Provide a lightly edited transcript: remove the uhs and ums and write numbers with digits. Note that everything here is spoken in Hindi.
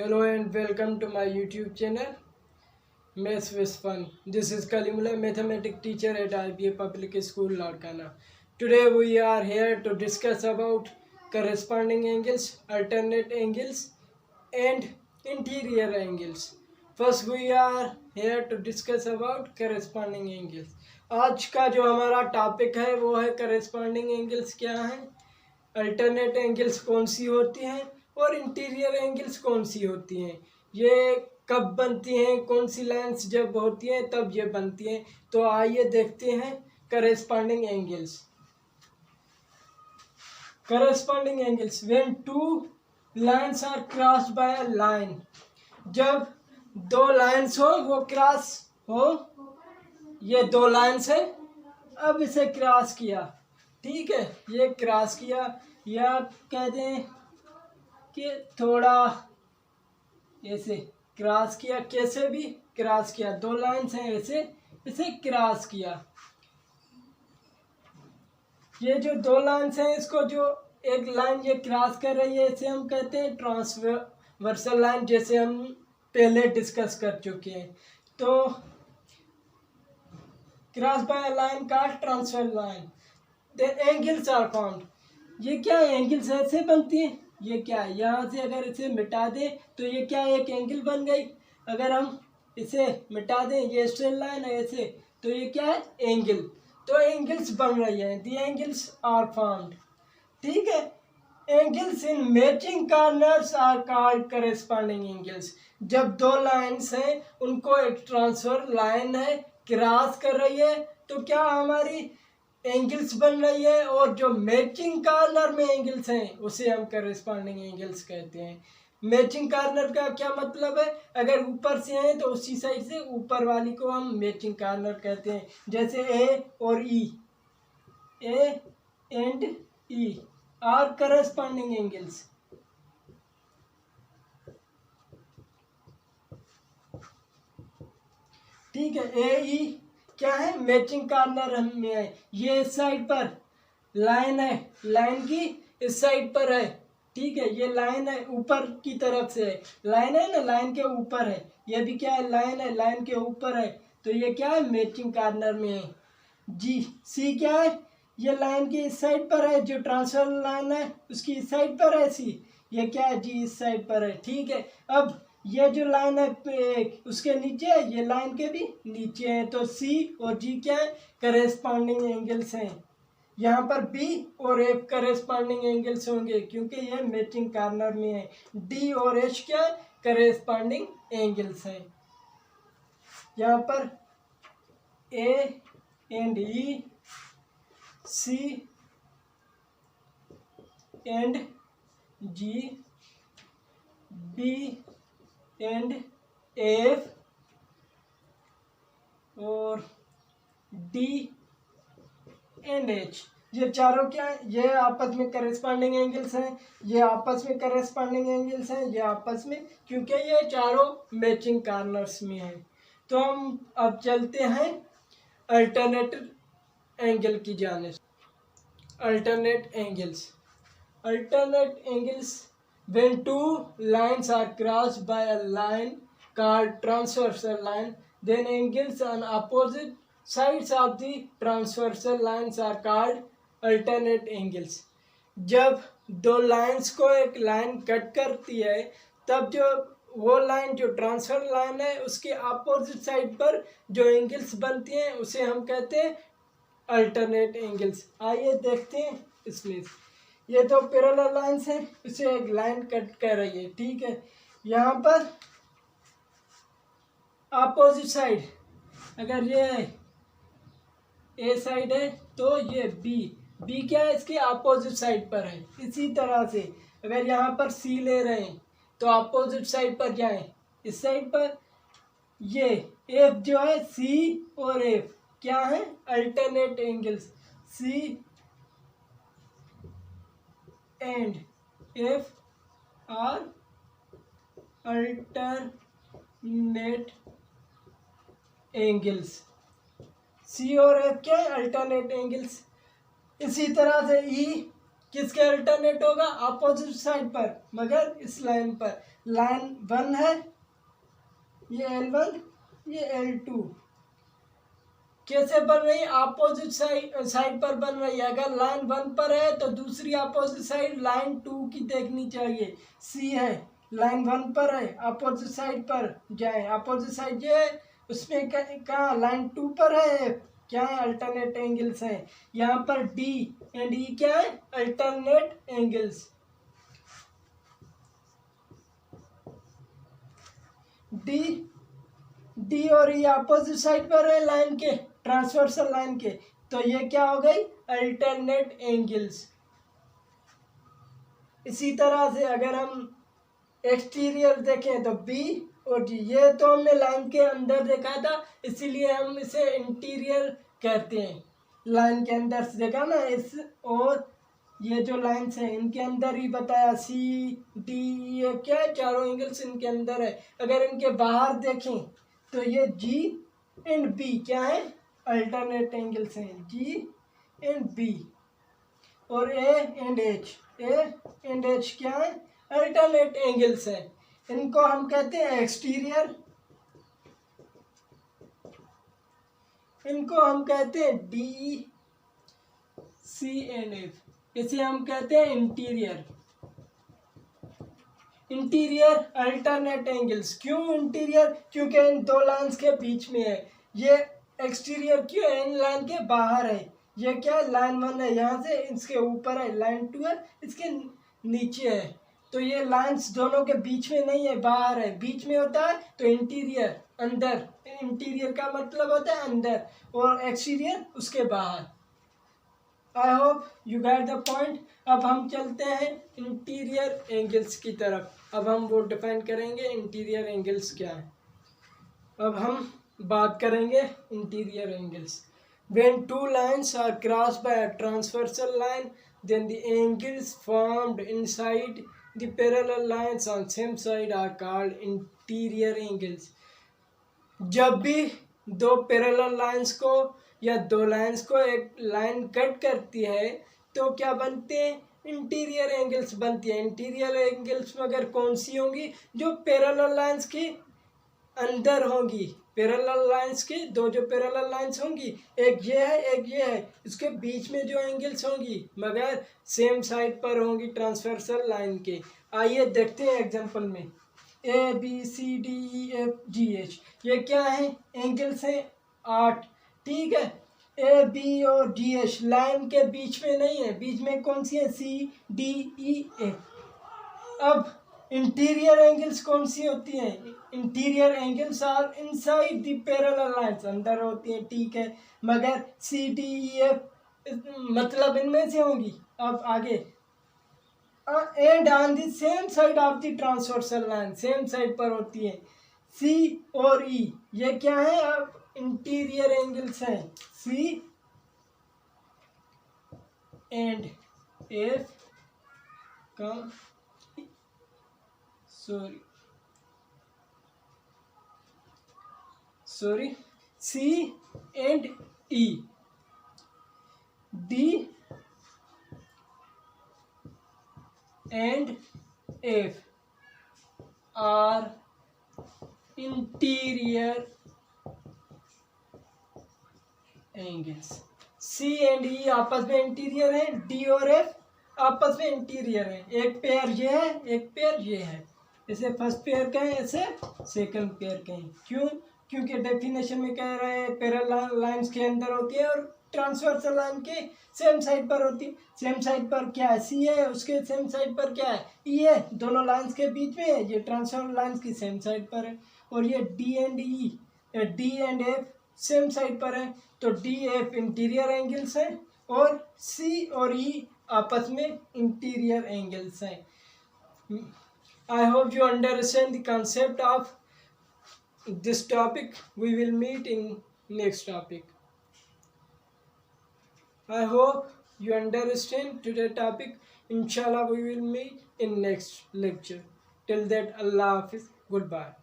Hello and welcome to my YouTube channel, Maths with Fun. This is Kalimullah, mathematics teacher at IBA Public School, Larkana. Today we are here to discuss about corresponding angles, alternate angles, and interior angles. First we are here to discuss about corresponding angles. आज का जो हमारा टॉपिक है वो है corresponding angles क्या हैं, अल्टरनेट एंगल्स कौन सी होती हैं और इंटीरियर एंगल्स कौन सी होती हैं, ये कब बनती हैं, कौन सी लाइंस जब होती हैं तब ये बनती हैं। तो आइए देखते हैं corresponding angles. Corresponding angles when two lines are crossed by a line, जब दो लाइंस हो वो क्रॉस हो, ये दो लाइंस है, अब इसे क्रॉस किया, ठीक है, ये क्रॉस किया, या कह दें कि थोड़ा ऐसे क्रॉस किया, कैसे भी क्रॉस किया, दो लाइंस हैं ऐसे, इसे क्रॉस किया। ये जो दो लाइंस हैं इसको जो एक लाइन ये क्रॉस कर रही है इसे हम कहते हैं ट्रांसवर्सल लाइन, जैसे हम पहले डिस्कस कर चुके हैं। तो क्रॉस बाय लाइन का transversal line, the angles are found. ये क्या एंगल्स ऐसे बनती हैं, ये क्या है, यहाँ से अगर इसे मिटा दें तो ये क्या एक एंगल बन गई, अगर हम इसे मिटा दें ये स्ट्रेट लाइन है ऐसे, तो ये क्या है एंगल, तो एंगल्स बन रही है, द एंगल्स आर फाउंड, ठीक है। Angles in matching corners are called corresponding angles. जब दो लाइंस हैं उनको एक ट्रांसफर लाइन है क्रॉस कर रही है तो क्या हमारी एंगल्स बन रही है, और जो मैचिंग कॉर्नर में एंगल्स हैं उसे हम करेस्पॉन्डिंग एंगल्स कहते हैं। मैचिंग कॉर्नर का क्या मतलब है, अगर ऊपर से हैं तो उसी साइड से ऊपर वाली को हम मैचिंग कॉर्नर कहते हैं, जैसे ए और E, A and E are corresponding angles. ठीक है, ए ई क्या है मैचिंग कॉर्नर में है, ये इस साइड पर लाइन है, लाइन की इस साइड पर है, ठीक है, ये लाइन है ऊपर की तरफ से है, लाइन है ना, लाइन के ऊपर है, ये भी क्या है लाइन है, लाइन के ऊपर है, तो ये क्या है मैचिंग कॉर्नर में है। जी सी क्या है, ये लाइन की इस साइड पर है, जो ट्रांसफर लाइन है उसकी इस साइड पर है सी, ये क्या है जी इस साइड पर है, ठीक है। अब ये जो लाइन है उसके नीचे है, ये लाइन के भी नीचे है, तो सी और जी क्या है करेस्पॉन्डिंग एंगल्स हैं। यहाँ पर बी और एफ करेस्पॉन्डिंग एंगल्स होंगे क्योंकि ये मैचिंग कॉर्नर में है। डी और एच क्या है करेस्पॉन्डिंग एंगल्स हैं। यहाँ पर A and E, C and G, B and F और डी एंड एच, ये चारों क्या है, ये आपस में करेस्पॉन्डिंग एंगल्स हैं, ये आपस में करेस्पॉन्डिंग एंगल्स हैं, ये आपस में, क्योंकि ये चारों मैचिंग कॉर्नर्स में हैं। तो हम अब चलते हैं अल्टरनेट एंगल की जानिब। Alternate angles, alternate angles when two lines are crossed by a line called transversal line, then angles on opposite sides of the transversal lines are called alternate angles. जब दो लाइंस को एक लाइन कट करती है तब जो वो लाइन जो ट्रांसफर लाइन है उसके अपोजिट साइड पर जो एंगल्स बनती हैं उसे हम कहते हैं अल्टरनेट एंगल्स। आइए देखते हैं इसमें, ये तो पैरेलल लाइंस है, इसे एक लाइन कट कर रही है, ठीक है। यहाँ पर अपोजिट साइड, अगर ये ए साइड है तो ये बी, बी क्या है इसके अपोजिट साइड पर है। इसी तरह से अगर यहाँ पर सी ले रहे हैं तो अपोजिट साइड पर जाएं, इस साइड पर ये एफ जो है, सी और एफ क्या है alternate angles, C and F are alternate angles, C और एफ क्या है अल्टरनेट एंगल्स। इसी तरह से ई किसके अल्टरनेट होगा? अपोजिट साइड पर, मगर इस लाइन पर। लाइन 1 है, ये L1, ये L2 कैसे बन रही है? अपोजिट साइड पर बन रही है। अगर लाइन 1 पर है तो दूसरी अपोजिट साइड लाइन 2 की देखनी चाहिए। सी है, लाइन 1 पर है, अपोजिट साइड पर जाए, अपोजिट साइड ये उसमें कहाँ लाइन 2 पर है, क्या है? अल्टरनेट एंगल्स हैं। यहाँ पर डी एंड ई क्या है? Alternate angles. डी और ई अपोजिट साइड पर है लाइन के, ट्रांसवर्सल लाइन के, तो ये क्या हो गई? Alternate angles. इसी तरह से अगर हम एक्सटीरियर देखें तो बी और डी, ये तो हमने लाइन के अंदर देखा था, इसीलिए हम इसे इंटीरियर कहते हैं। लाइन के अंदर से देखा ना इस, और ये जो लाइन्स हैं इनके अंदर ही बताया, सी डी, ये क्या है? चारों एंगल्स इनके अंदर है। अगर इनके बाहर देखें तो ये जी एंड बी क्या है? अल्टरनेट एंगल्स हैं, जी एंड बी। और ए एंड एच क्या है? अल्टरनेट एंगल्स हैं। इनको हम कहते हैं एक्सटीरियर, इनको हम कहते हैं डी, सी एंड एफ। इसे हम कहते हैं इंटीरियर। Interior alternate angles. क्यों इंटीरियर? क्योंकि इन दो लाइन्स के बीच में है। ये एक्सटीरियर क्यों है? इन लाइन के बाहर है। ये क्या है? लाइन 1 है, यहाँ से इसके ऊपर है, लाइन 2 है इसके नीचे है। तो ये लाइन्स दोनों के बीच में नहीं है, बाहर है। बीच में होता है तो इंटीरियर, अंदर। इंटीरियर का मतलब होता है अंदर, और एक्सटीरियर उसके बाहर। I hope you got the point. अब हम चलते हैं इंटीरियर एंगल्स की तरफ। अब हम वो डिफाइन करेंगे इंटीरियर एंगल्स क्या है। अब हम बात करेंगे interior angles. When two lines are crossed by a transversal line, then the angles formed inside the parallel lines on same side are called interior angles. जब भी दो पैरेलल लाइंस को या दो लाइंस को एक लाइन कट करती है तो क्या बनते हैं? इंटीरियर एंगल्स बनती है। इंटीरियर एंगल्स मगर कौन सी होंगी? जो पैरेलल लाइंस के अंदर होंगी। पैरेलल लाइंस की दो जो पैरेलल लाइंस होंगी, एक ये है एक ये है, इसके बीच में जो एंगल्स होंगी मगर सेम साइड पर होंगी ट्रांसवर्सल लाइन के। आइए देखते हैं एग्जांपल में। A B C D E F G H, ये क्या है? एंगल्स हैं 8, ठीक है। ए बी और डी एच लाइन के बीच में नहीं है, बीच में कौन सी है? C D E F. अब इंटीरियर एंगल्स कौन सी होती हैं? Interior angles are inside the parallel lines, अंदर होती हैं, ठीक है, मगर सी डी ई एफ मतलब इनमें से होंगी। अब आगे, and on the same side of the transversal line, same side पर होती है। सी और ई ये क्या है? अब इंटीरियर एंगल्स हैं। सी एंड एफ का sorry C and E, D and F are interior angles. C and E आपस में इंटीरियर है, D और F आपस में इंटीरियर है। एक पेयर ये है, एक पेयर ये है। इसे फर्स्ट पेयर कहें, इसे सेकंड पेयर कहें। क्यों? क्योंकि डेफिनेशन में कह रहे हैं पैरेलल लाइंस के अंदर होती है और ट्रांसवर्सल लाइन के सेम साइड पर होती है। सेम साइड पर क्या है? सी है, उसके सेम साइड पर क्या है? ई है। दोनों लाइंस के बीच में है, ये ट्रांसवर्सल लाइंस की सेम साइड पर है। और ये D and E, D and F same side पर है, तो डी एफ इंटीरियर एंगल्स हैं और सी और ई आपस में इंटीरियर एंगल्स हैं। I hope you understand the concept of this topic. We will meet in next topic. I hope you understand today's topic. Inshallah we will meet in next lecture. Till that, Allah Hafiz. Goodbye.